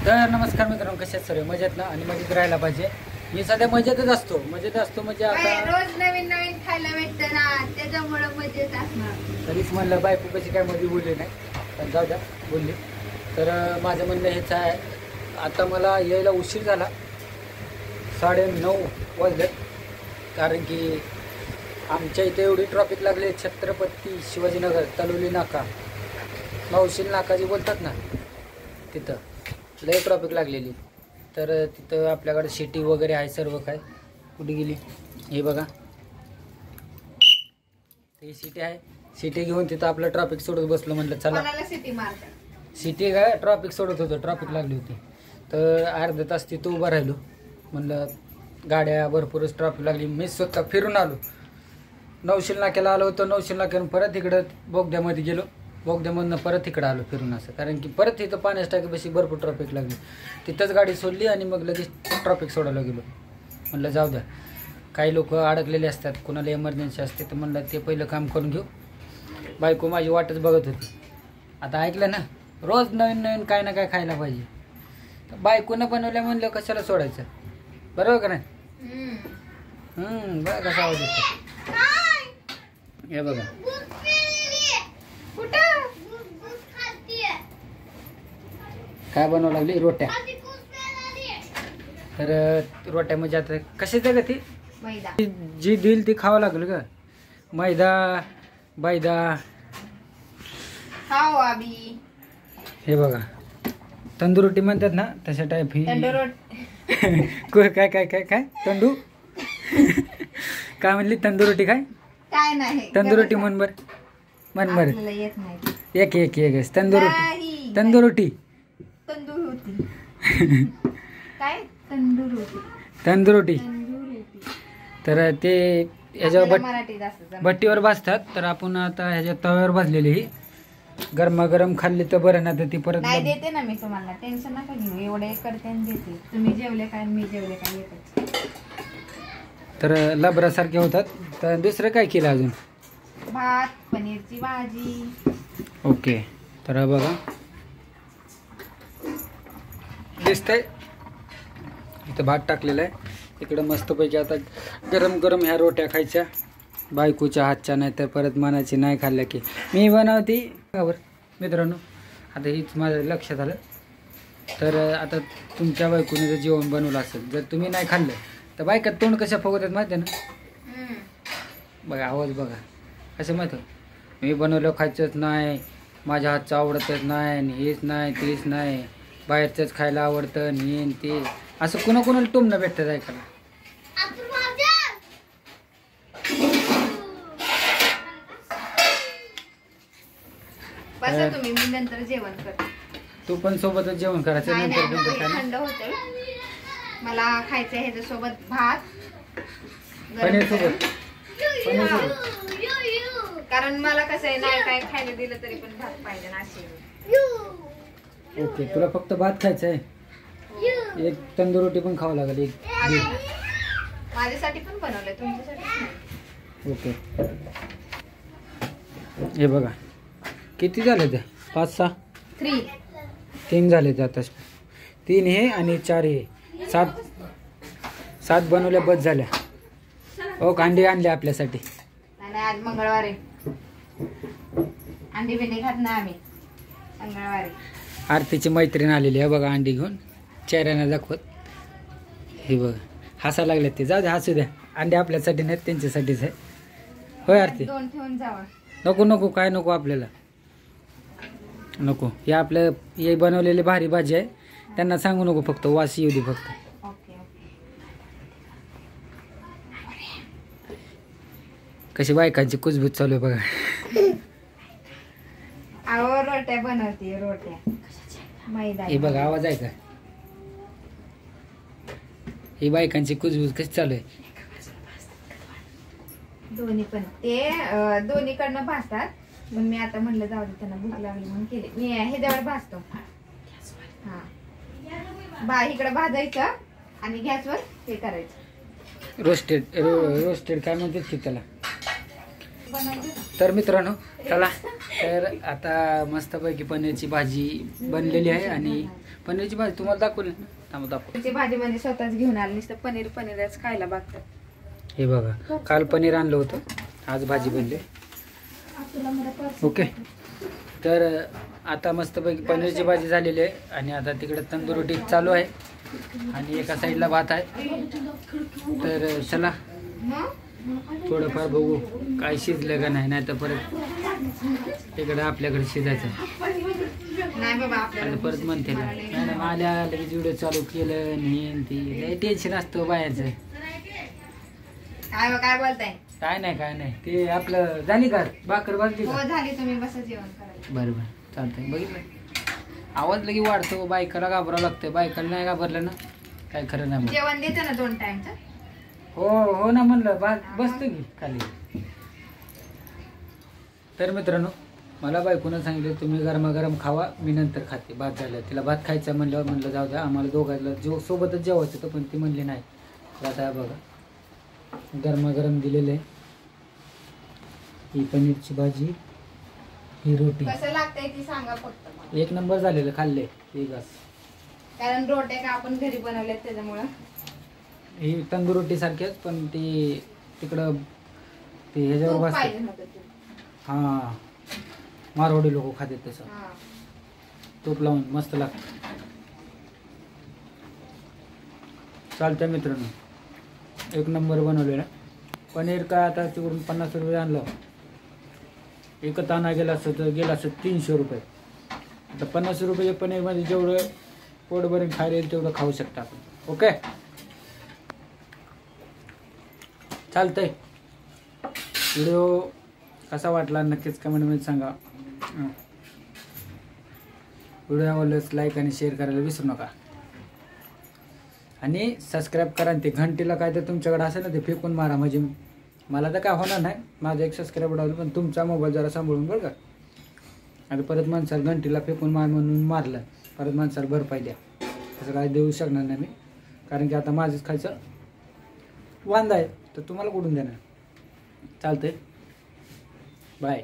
तर नमस्कार मित्रांनो, कसे आहेत सर्व? मजेत ना? आणि मजेत राहायला पाहिजे. मी सध्या मजेतच असतो म्हणजे आता रोज नवीन नवीन खायला भेटतं ना, त्याच्यामुळे मजेत असणार. तरीच म्हणलं बायको कशी काय मध्ये बोलली नाही, पण जाऊ द्या, बोलली. तर माझं म्हणणं हेच आहे, आता मला यायला उशीर झाला, 9:30 वाजले. कारण की आमच्या इथे एवढी ट्रॉफिक लागली. छत्रपती शिवाजीनगर, तलोली नाका, मावशील नाका जी बोलतात ना, तिथं लय ट्रॉफिक लागलेली. तर तिथं आपल्याकडे सिटी वगैरे आहे, सर्व काय. कुठे गेली हे बघा, ते सिटी आहे. सिटी घेऊन तिथं आपलं ट्रॉफिक सोडत बसलो. म्हणलं चला सिटी काय ट्रॉफिक सोडत होतं, ट्रॉफिक लागली होती. तर अर्धा तास तिथं उभं राहिलो. म्हणलं गाड्या भरपूरच ट्रॉफिक लागली. मी स्वतः फिरून आलो. नौशील नाक्याला आलो होतो. नौशील नाक्यानं परत इकडं बोगद्यामध्ये गेलो. बोगद्यामधनं परत इकडं आलो फिरून, असं. कारण की परत तिथं पाण्याच्या टाकीपाशी भरपूर ट्रॉफिक लागली. तिथंच गाडी सोडली आणि मग लगेच ट्रॉफिक सोडायला गेलो. म्हणलं जाऊ द्या, काही लोक अडकलेले असतात, कोणाला इमर्जन्सी असते, तर म्हणलं ते पहिलं काम करून घेऊ. बायको माझी वाटच बघत होती. आता ऐकलं ना, रोज नवीन नवीन काय ना काय खायला पाहिजे. तर बायकोनं बनवल्या म्हणलं कशाला सोडायचं, बरोबर का नाही? बघा कसा आवाज येतो, हे बघा. काय बनवावं लागली? रोट्या. तर रोट्या म्हणजे आता कशाच का ती जी दिल ती खावं लागलं का? मैदा हे बघा, तंदूर रोटी म्हणतात ना, तशा टाईप ही. काय काय काय काय तंदू काय म्हणली? तंदूर रोटी काय तंदूर रोटी म्हण बर, म्हण बर. एक एक एक तंदूर रोटी, तंदूर रोटी, तंदूर रोटी. तर ते ह्याच्यावर भट्टीवर भाजतात. तर आपण आता ह्याच्या तव्यावर भाजलेली ही गरमागरम खाल्ली तर बरं ना. तर ती परत देते ना मी तुम्हाला, टेन्शन नका घेऊ. एवढे करते आणि देते. तुम्ही जेवले काय, मी जेवले काय येतच. तर लबरासारखे होतात. तर दुसरं काय केलं अजून? भात, पनीरची भाजी. ओके. तर बघा दिसतंय इथं भात टाकलेला आहे. इकडं मस्तपैकी आता गरम गरम ह्या रोट्या खायच्या, बायकोच्या हातच्या. नाही तर परत मनाची नाही खाल्ल्या की मी बनवते बरोबर. मित्रांनो, आता हीच माझं लक्षात आलं. तर आता तुमच्या बायकोने जर जेवण बनवलं असेल, जर तुम्ही नाही खाल्लं, तर बायका तोंड कशा फुगवतात माहिती आहे ना? बघा आवाज बघा कसं माहिती, मी बनवलं खायचंच नाही, माझ्या हातचं आवडतच नाही, आणि हेच नाही तेच नाही, बाहेरचंच खायला आवडतं, आणि ते असं कोणाकोणाला टोमणं भेटतं ऐकायला. तुम्ही मी नंतर जेवण कर. तू पण सोबतच जेवण करायचं नंतर. थंड होते, मला खायचं ह्याच्या सोबत भात, पनीर सोबत. कारण मला कसं आहे, नाही काय खायला दिलं तरी पण भात पाहिजे ना असे. ओके, तुला फक्त भात खायचं आहे? एक तंदूर रोटी पण खावं लागेल. एक माझ्यासाठी पण बनवलंय, तुमच्यासाठी. ओके. हे बघा किती झाले ते? 5-6 3 झाले ते. आता 3 हे आणि 4 हे, 7 बनवल्या बस झाल्या. हो, अंडी आणले आपल्यासाठी. आज मंगळवार आहे, अंडी बिंडी खात नाही आम्ही मंगळवारी. आरतीची मैत्रीण आलेली आहे बघा, अंडी घेऊन, चेहऱ्याने दाखवत. हे बघा हसायला लागले ते. जाऊ द्या, हसू द्या. अंडे आपल्यासाठी नाहीत, त्यांच्यासाठीच आहे. होय आरती? 2 ठेवून जावा. नको नको, काय नको आपल्याला, नको. हे आपलं हे बनवलेली भारी भाजी आहे, त्यांना सांगू नको, फक्त वास येऊ दे फक्त. कशी बायकांची कुजबूज चालू आहे बघा. रोट्या बनवते, रोट्या मैदा. हे बघा आवाज आहे का? ही बायकांची कुजबूज कशी चालू आहे? दोन्ही पण ते दोन्हीकडनं भाजतात. मग मी आता म्हणलं जाऊ दे, त्यांना भूक लागली म्हणून केले. मी हे जवळ भाजतो. हा, इकडे भाजायचं आणि गॅसवर हे करायचं. रोस्टेड काय म्हणतात की त्याला? तर मित्रांनो चला, तर आता मस्तपैकी पनीरची भाजी बनलेली आहे. आणि पनीरची भाजी तुम्हाला दाखवली ना, थांबा दाखव. भाजी म्हणजे स्वतःच घेऊन आली, नुसतं पनीरच खायला बघतात. हे बघा, काल पनीर आणलं होतं, आज भाजी बनली. ओके, तर आता मस्तपैकी पनीरची भाजी झालेली आहे. आणि आता तिकडे तंदुरी चालू आहे आणि एका साईडला भात आहे. तर चला थोडंफार बघू काय शिजलं का नाही, नाही तर परत तिकडं आपल्याकडे शिजायचं. आता परत म्हणते ना, मॅडम आल्या लगेच व्हिडिओ चालू केलं नाही, ती टेन्शन असतं बायाचं. काय बोलताय? काय नाही ते आपलं झाली का भाकर भाजली का? झाली, तुम्ही बसा जेवण करायला. बरं चालतंय. बघितलं आवाज लगे वाढतो, बायकाला घाबरावं लागतं. बायकाला नाही घाबरलं ना काय खरं नाही. जेवण देतं ना 2 टाइमचं. हो ना, म्हणलं बसतो की खाली. तर मित्रांनो, मला बायकोनं सांगितलं तुम्ही गरमागरम खावा, मी नंतर खाते. भात झालं, तिला भात खायचा म्हणलं जाऊ द्या, आम्हाला दोघांना सोबतच जेवायचं होतं, पण ती म्हणली नाही. तर आता बघा गरमागरम दिलेलं आहे. ही पनीरची भाजी, ही रोटी. कसं लागतंय ती सांगा फक्त मला. 1 नंबर झालेलं, खाल्ले एक घास. कारण रोट्या का आपण घरी बनवल्यात त्याच्यामुळं. ही तंदूर रोटी सारखीच, पण ती तिकडं ते ह्याच्यावर बसते. हां, मारवाडी लोक खातात तसं, तूप लावून मस्त लागतं. चालतं मित्रांनो, 1 नंबर बनवलेला. पनीर काय आता तिकडून 50 रुपये आणलं, एकच आणा गेला असं 300 रुपये. आता 50 रुपये पनीरमध्ये जेवढं पोट भरून खायला येईल तेवढं खाऊ शकता आपण. ओके, चालतंय. व्हिडिओ कसा वाटला नक्कीच कमेंटमध्ये सांगा. व्हिडिओ आवडल्यास लाईक आणि शेअर करायला विसरू नका. आणि सबस्क्राईब करा. ते घंटीला काय तर तुमच्याकडे असेल ना ते फेकून मारा, म्हणजे मला तर काय होणार नाही, माझा 1 सबस्क्राईबर आवडलं, पण तुमचा मोबाईल जरा सांभाळून बरं का. आणि परत माणसाला घंटीला फेकून मार म्हणून मारलं, परत माणसाला भरपाई द्या, तसं काय देऊ शकणार नाही मी. कारण की आता माझंच खायचं वांदा आहे, तर तुम्हाला कुठून देणार. चालतंय, बाय.